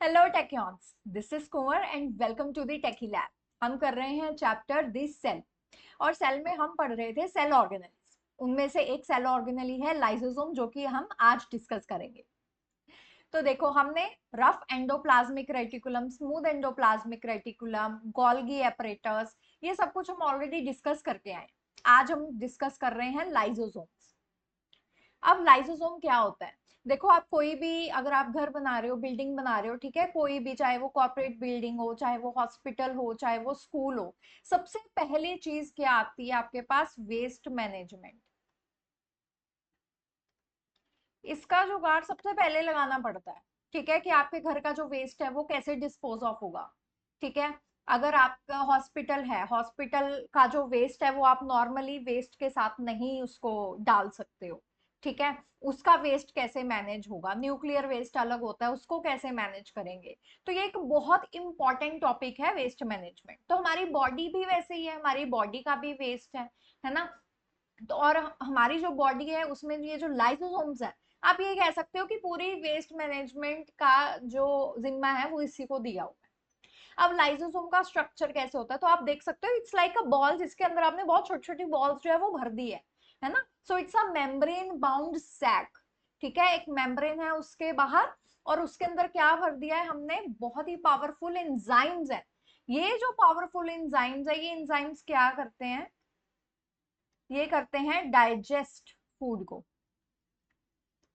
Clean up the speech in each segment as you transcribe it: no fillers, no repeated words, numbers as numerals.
Hello टेक्यून्स, this is Kunwar and welcome to the techy lab. हम कर रहे हैं चैप्टर दिस सेल। और सेल में हम पढ़ रहे थे सेल ऑर्गेनेल्स। उनमें से एक सेल ऑर्गेनेल है लाइसोसोम, जो कि हम आज डिस्कस करेंगे। तो देखो, हमने rough endoplasmic reticulum, smooth endoplasmic reticulum, Golgi apparatus, ये सब कुछ हम ऑलरेडी डिस्कस करके आए। आज हम डिस्कस कर रहे हैं लाइसोसोम्स। अब लाइसोसोम क्या होता है? देखो, आप कोई भी, अगर आप घर बना रहे हो, बिल्डिंग बना रहे हो, ठीक है, कोई भी, चाहे वो कॉर्पोरेट बिल्डिंग हो, चाहे वो हॉस्पिटल हो, चाहे वो स्कूल हो, सबसे पहली चीज क्या आती है आपके पास? Waste management. इसका जुगाड़ सबसे पहले लगाना पड़ता है, ठीक है, कि आपके घर का जो वेस्ट है वो कैसे डिस्पोज ऑफ होगा। ठीक है, अगर आपका हॉस्पिटल है, हॉस्पिटल का जो वेस्ट है वो आप नॉर्मली वेस्ट के साथ नहीं उसको डाल सकते हो। ठीक है, उसका वेस्ट कैसे मैनेज होगा? न्यूक्लियर वेस्ट अलग होता है, उसको कैसे मैनेज करेंगे? तो ये एक बहुत इंपॉर्टेंट टॉपिक है, वेस्ट मैनेजमेंट। तो हमारी बॉडी भी वैसे ही है, हमारी बॉडी का भी वेस्ट है ना? तो और हमारी जो बॉडी है उसमें ये जो लाइसोसोम्स है, आप ये कह सकते हो कि पूरी वेस्ट मैनेजमेंट का जो जिम्मा है वो इसी को दिया हुआ है। अब लाइसोसोम का स्ट्रक्चर कैसे होता है, तो आप देख सकते हो, इट्स लाइक अ बॉल, जिसके अंदर आपने बहुत छोटी छोटी बॉल्स जो है वो भर दी है ना? So it's a membrane bound sac. ठीक है, एक मेम्ब्रेन है उसके बाहर, और उसके अंदर क्या भर दिया है हमने? बहुत ही पावरफुल एंजाइम्स है। ये जो पावरफुल एंजाइम्स है, ये एंजाइम्स क्या करते हैं? ये करते हैं डाइजेस्ट फूड को।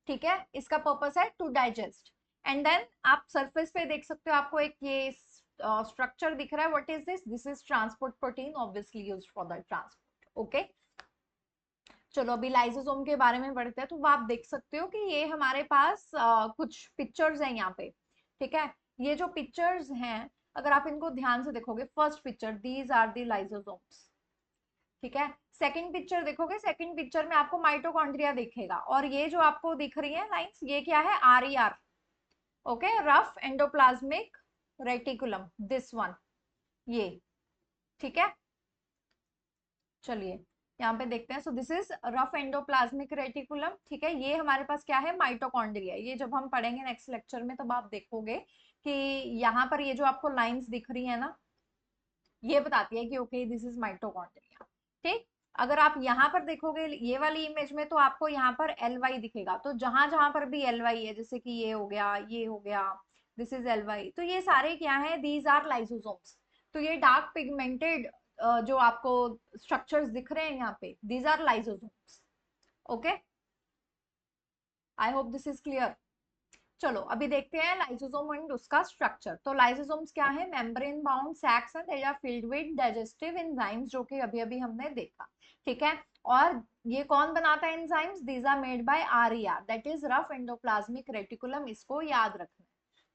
ठीक है, इसका पर्पस है टू डाइजेस्ट। एंड देन आप सरफेस पे देख सकते हो, आपको एक ये स्ट्रक्चर दिख रहा है। What is this? This is transport protein, obviously used for the transport. Okay, चलो अभी लाइसोसोम के बारे में पढ़ते हैं। तो आप देख सकते हो कि ये हमारे पास कुछ पिक्चर्स हैं यहाँ पे। ठीक है, ये जो पिक्चर्स हैं, अगर आप इनको ध्यान से देखोगे, first picture, these are the lysosomes. ठीक है, सेकंड पिक्चर देखोगे, सेकंड पिक्चर में आपको माइटोकॉन्ड्रिया दिखेगा, और ये जो आपको दिख रही है लाइंस, ये क्या है? R E R. Okay, rough endoplasmic reticulum, this one, ये। ठीक है, चलिए यहाँ पे देखते हैं। So this is rough endoplasmic reticulum. ठीक है, ये हमारे पास क्या है? माइटोकॉन्ड्रिया। ये जब हम पढ़ेंगे नेक्स्ट लेक्चर में, तब आप देखोगे कि यहाँ पर ये जो आपको लाइंस दिख रही है ना, ये बताती है कि ओके, दिस इज माइटोकॉन्ड्रिया। ठीक, अगर आप यहाँ पर देखोगे ये वाली इमेज में, तो आपको यहाँ पर एल वाई दिखेगा। तो जहां जहां पर भी एल वाई है, जैसे कि ये हो गया, ये हो गया, दिस इज एल वाई, तो ये सारे क्या है? These are lysosomes. तो ये डार्क पिगमेंटेड जो आपको स्ट्रक्चर्स दिख रहे हैं यहाँ पे, these are lysosomes. Okay, I hope this is clear. चलो अभी देखते हैं लाइसोसोम एंड उसका स्ट्रक्चर। तो लाइसोसोम्स क्या है? मेम्ब्रेन बाउंड सैक्स हैं, they are filled with digestive enzymes, जो कि अभी अभी हमने देखा। ठीक है, और ये कौन बनाता है enzymes? These are made by RER, that is rough endoplasmic reticulum, इसको याद रखना।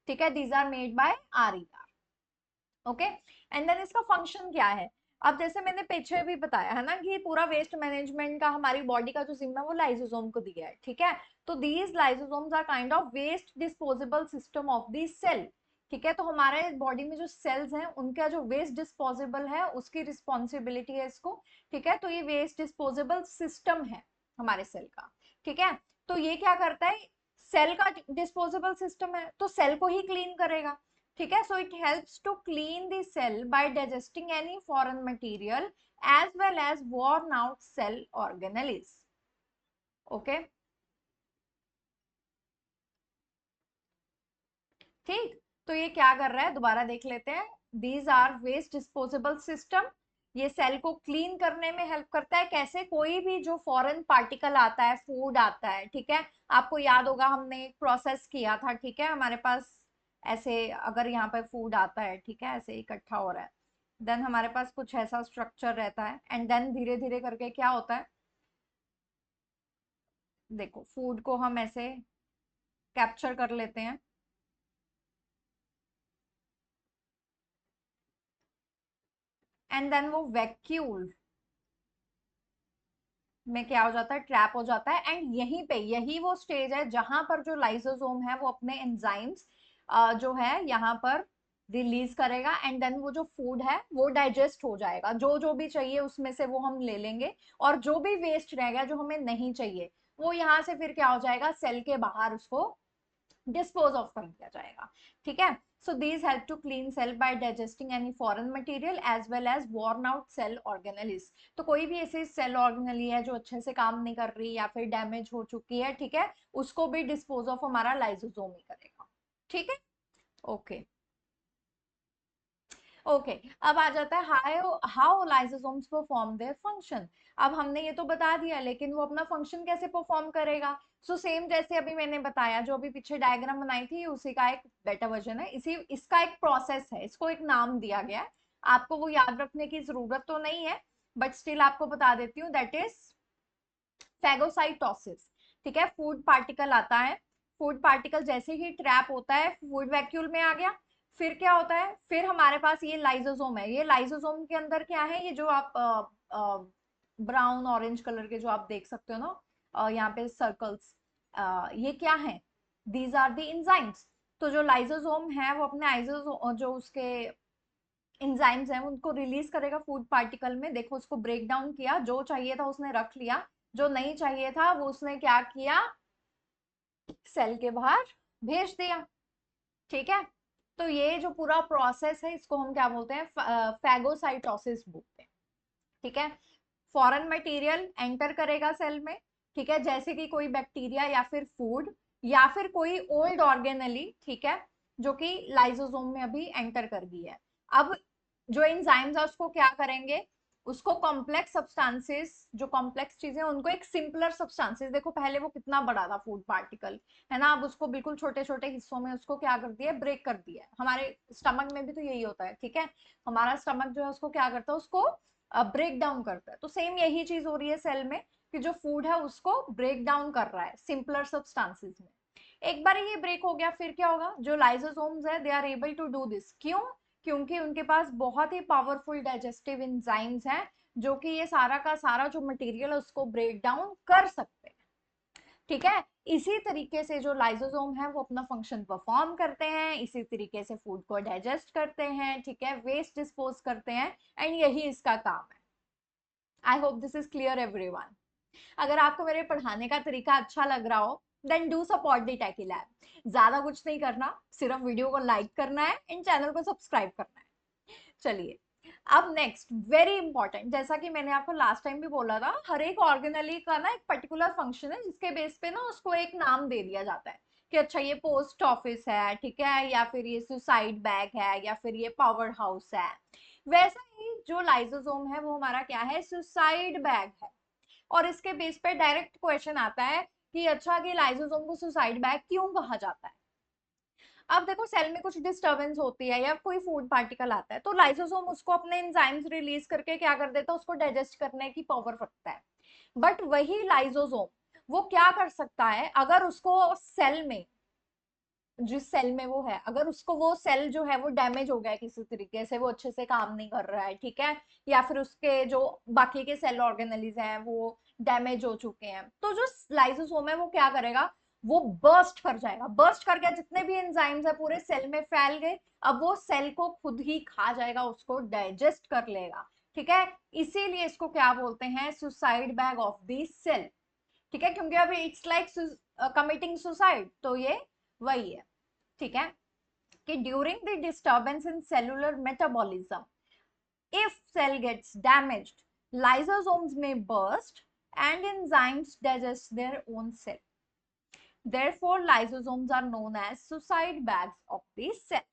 ठीक है, these are made by RER. Okay, and then इसका फंक्शन क्या है? अब जैसे मैंने पीछे भी बताया है ना कि पूरा वेस्ट मैनेजमेंट का हमारी बॉडी का जो जिम्मा है वो लाइसोसोम को दिया है। ठीक है, तो these lysosomes are kind of waste disposable system of the cell. ठीक है, तो हमारे बॉडी में जो सेल्स हैं उनका जो वेस्ट डिस्पोजेबल है उसकी रिस्पॉन्सिबिलिटी है इसको। ठीक है, तो ये वेस्ट डिस्पोजेबल सिस्टम है हमारे सेल का। ठीक है, तो ये क्या करता है? सेल का डिस्पोजेबल सिस्टम है तो सेल को ही क्लीन करेगा। ठीक है, so it helps to clean the cell by digesting any foreign material as well as worn out cell organelles. Okay, ठीक, तो ये क्या कर रहा है? दोबारा देख लेते हैं। These are waste disposable system. ये सेल को क्लीन करने में हेल्प करता है। कैसे? कोई भी जो फॉरेन पार्टिकल आता है, फूड आता है, ठीक है, आपको याद होगा हमने एक प्रोसेस किया था। ठीक है, हमारे पास ऐसे अगर यहाँ पर फूड आता है, ठीक है, ऐसे इकट्ठा हो रहा है, देन हमारे पास कुछ ऐसा स्ट्रक्चर रहता है, एंड देन धीरे धीरे करके क्या होता है? देखो, फूड को हम ऐसे कैप्चर कर लेते हैं, एंड देन वो वैक्यूल में क्या हो जाता है? ट्रैप हो जाता है। एंड यहीं पे, यही वो स्टेज है जहां पर जो लाइसोसोम है वो अपने एंजाइम्स जो है यहाँ पर रिलीज करेगा, एंड देन वो जो फूड है वो डाइजेस्ट हो जाएगा। जो जो भी चाहिए उसमें से वो हम ले लेंगे, और जो भी वेस्ट रहेगा जो हमें नहीं चाहिए, वो यहाँ से फिर क्या हो जाएगा? सेल के बाहर उसको डिस्पोज ऑफ कर दिया जाएगा, ठीक है। So these help to clean cell by digesting any foreign material as well as worn out cell organelles. तो कोई भी ऐसी सेल ऑर्गेनेली है जो अच्छे से काम नहीं कर रही या फिर डैमेज हो चुकी है, ठीक है, उसको भी डिस्पोज ऑफ हमारा लाइसोसोम ही करेगा, ठीक है। ओके ओके अब आ जाता है how how lysosomes perform their function. अब हमने ये तो बता दिया, लेकिन वो अपना फंक्शन कैसे परफॉर्म करेगा। सो सेम जैसे अभी मैंने बताया, जो अभी पीछे डायग्राम बनाई थी उसी का एक बेटर वर्जन है, इसी इसका एक प्रोसेस है, इसको एक नाम दिया गया है। आपको वो याद रखने की जरूरत तो नहीं है, बट स्टिल आपको बता देती हूँ, दैट इज फैगोसाइटोसिस, ठीक है। फूड पार्टिकल आता है, फूड पार्टिकल जैसे ही ट्रैप होता है फूड वैक्यूल में आ गया, फिर क्या होता है, फिर हमारे पास ये लाइसोसोम है। ये लाइसोसोम के अंदर क्या है, ये जो आप ब्राउन ऑरेंज कलर के जो आप देख सकते हो ना, यहाँ पे सर्कल्स, ये क्या है, दीज आर द एंजाइम्स। तो जो लाइसोसोम है वो अपने आइसो जो उसके एंजाइम्स हैं उनको रिलीज करेगा फूड पार्टिकल में। देखो उसको ब्रेक डाउन किया, जो चाहिए था उसने रख लिया, जो नहीं चाहिए था वो उसने क्या किया, सेल के बाहर भेज दिया, ठीक है। तो ये जो पूरा प्रोसेस है इसको हम क्या बोलते हैं, फैगोसाइटोसिस बोलते हैं, ठीक है। फॉरेन मटेरियल एंटर करेगा सेल में, ठीक है, जैसे कि कोई बैक्टीरिया या फिर फूड या फिर कोई ओल्ड ऑर्गेनली, ठीक है, जो कि लाइसोसोम में अभी एंटर कर गई है। अब जो एंजाइम्स है उसको क्या करेंगे, उसको कॉम्प्लेक्स सब्सटेंसेस, जो कॉम्प्लेक्स चीजें उनको एक सिंपलर सब्सटेंसेस, देखो पहले वो कितना बड़ा था फूड पार्टिकल, है ना, अब उसको बिल्कुल छोटे छोटे हिस्सों में उसको क्या कर दिया, ब्रेक कर दिया है। हमारे स्टमक में भी तो यही होता है, ठीक है, हमारा स्टमक जो है उसको क्या करता है, उसको ब्रेक डाउन करता है। तो सेम यही चीज हो रही है सेल में, कि जो फूड है उसको ब्रेक डाउन कर रहा है सिंपलर सब्सटेंसेस में। एक बार ये ब्रेक हो गया फिर क्या होगा, जो लाइसोसोम्स है they are able to do this, क्यों, क्योंकि उनके पास बहुत ही पावरफुल डाइजेस्टिव एंजाइम्स हैं, जो कि ये सारा का सारा जो मटेरियल है उसको ब्रेक डाउन कर सकते हैं, ठीक है। इसी तरीके से जो लाइसोसोम है वो अपना फंक्शन परफॉर्म करते हैं, इसी तरीके से फूड को डाइजेस्ट करते हैं, ठीक है, वेस्ट डिस्पोज करते हैं, एंड यही इसका काम है। आई hope this is clear everyone. अगर आपको मेरे पढ़ाने का तरीका अच्छा लग रहा हो, then do support the techy lab. ज्यादा कुछ नहीं करना, सिर्फ वीडियो को लाइक करना है एंड चैनल को सब्सक्राइब करना है। चलिए अब नेक्स्ट वेरी इंपॉर्टेंट, जैसा कि मैंने आपको लास्ट टाइम भी बोला था, हर एक ऑर्गेनली का ना एक पर्टिकुलर फंक्शन है जिसके बेस पे ना उसको एक नाम दे दिया जाता है, कि अच्छा ये पोस्ट ऑफिस है, ठीक है, या फिर ये सुसाइड बैग है, या फिर ये पावर हाउस है। वैसा ही जो लाइसोसोम है वो हमारा क्या है, सुसाइड बैग है। और इसके बेस पे डायरेक्ट क्वेश्चन आता है कि अच्छा कि लाइसोसोम को सुसाइड बैग क्यों कहा जाता है। अब देखो सेल में कुछ डिस्टरबेंस होती है या कोई फूड पार्टिकल आता है, तो लाइसोसोम उसको अपने एंजाइम्स रिलीज करके क्या कर देता है, उसको डाइजेस्ट करने की पावर रखता है। बट वही लाइसोसोम वो क्या कर सकता है, अगर उसको सेल में, जिस सेल में वो है, अगर उसको वो सेल जो है वो डैमेज हो गया है किसी तरीके से, वो अच्छे से काम नहीं कर रहा है, ठीक है, या फिर उसके जो बाकी के सेल ऑर्गेनलीज हैं वो डैमेज हो चुके हैं, तो जो लाइसोसोम है वो क्या करेगा, वो बर्स्ट कर जाएगा, बर्स्ट कर गया, जितने भी एंजाइम्स है पूरे सेल में फैल गए, अब वो सेल को खुद ही खा जाएगा, उसको डाइजेस्ट कर लेगा, ठीक है। इसीलिए इसको क्या बोलते हैं, suicide bag of the cell, ठीक है, क्योंकि अभी इट्स लाइक कमिटिंग सुसाइड, तो ये वही है, ठीक है, कि during the disturbance in cellular metabolism, if cell gets damaged, lysosomes may burst and enzymes digest their own cell. Therefore, lysosomes are known as suicide bags of the cell.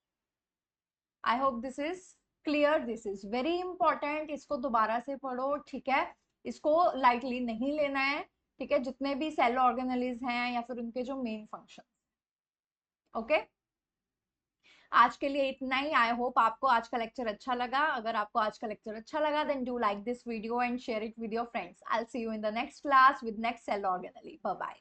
I hope this is clear. This is very important. इसको दोबारा से पढ़ो, ठीक है, इसको lightly नहीं लेना है, ठीक है, जितने भी सेल ऑर्गेनलीज हैं या फिर उनके जो मेन फंक्शन, ओके। आज के लिए इतना ही। आई होप आपको आज का लेक्चर अच्छा लगा। अगर आपको आज का लेक्चर अच्छा लगा then do like this video and share it with your friends. I will see you in the next class with next cell organelle. Bye bye.